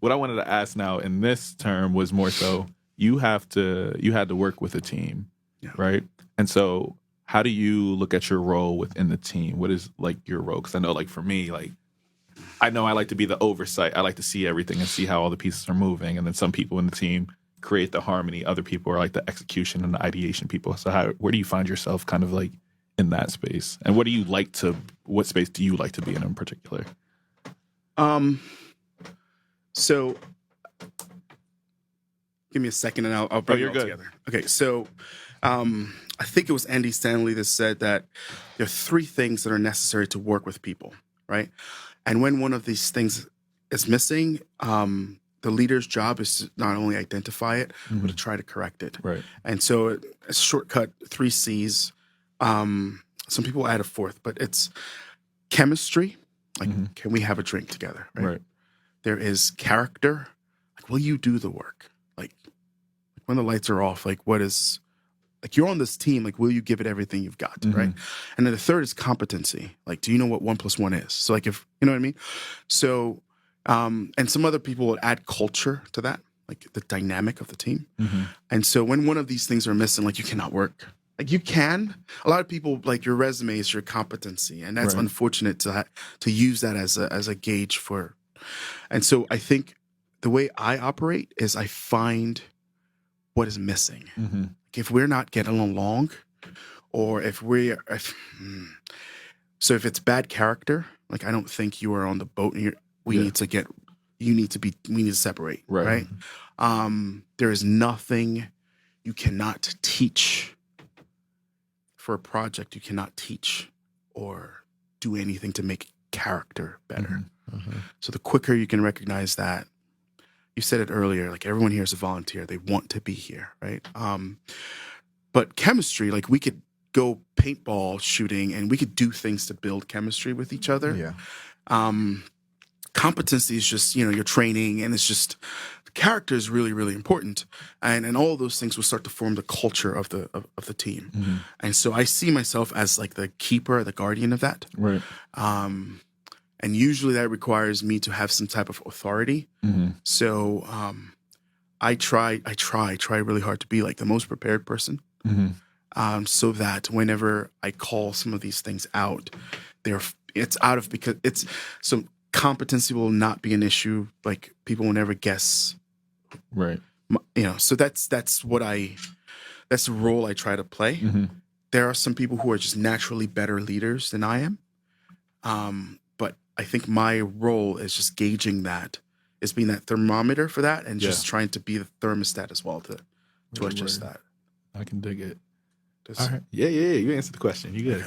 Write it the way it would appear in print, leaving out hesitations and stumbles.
what I wanted to ask now in this term was more so you had to work with a team, Yeah. right? And so how do you look at your role within the team? What is like your role? Because I know, like for me, like I know I like to be the oversight. I like to see everything and see how all the pieces are moving. And then some people in the team create the harmony. Other people are like the execution and the ideation people. So where do you find yourself kind of like in that space? And what space do you like to be in particular? So give me a second and I'll bring it all together. Okay, so I think it was Andy Stanley that said that there are three things that are necessary to work with people, right? And when one of these things is missing, the leader's job is to not only identify it, but to try to correct it. Right. And so a shortcut, 3 C's. Some people add a fourth, but it's chemistry. Like, can we have a drink together? Right. There is character. Like, will you do the work? Like when the lights are off, like you're on this team, like, will you give it everything you've got, right? And then the third is competency. Like, do you know what 1 + 1 is? So like, if, you know what I mean? So, and some other people will add culture to that, like the dynamic of the team. And so when one of these things are missing, like you cannot work. Like you can. A lot of people, like your resume is your competency. And that's unfortunate to use that as a gauge for. And so I think the way I operate is I find what is missing. If we're not getting along, or if it's bad character, like I don't think you are on the boat and we need to separate, right? There is nothing you cannot teach for a project. You cannot teach or do anything to make character better. So the quicker you can recognize that, you said it earlier, like everyone here is a volunteer. They want to be here, right? But chemistry, like we could go paintball shooting and we could do things to build chemistry with each other. Yeah. Competency is just, your training, and it's just character is really, really important. And all those things will start to form the culture of the team. And so I see myself as like the keeper, the guardian of that. Right. And usually that requires me to have some type of authority. So I try really hard to be like the most prepared person. So that whenever I call some of these things out, so competency will not be an issue. Like people will never guess. Right. So that's the role I try to play. There are some people who are just naturally better leaders than I am. But I think my role is just gauging that, is being that thermometer for that, and just trying to be the thermostat as well to adjust that. I can dig it. All right. Yeah. You answered the question. You good.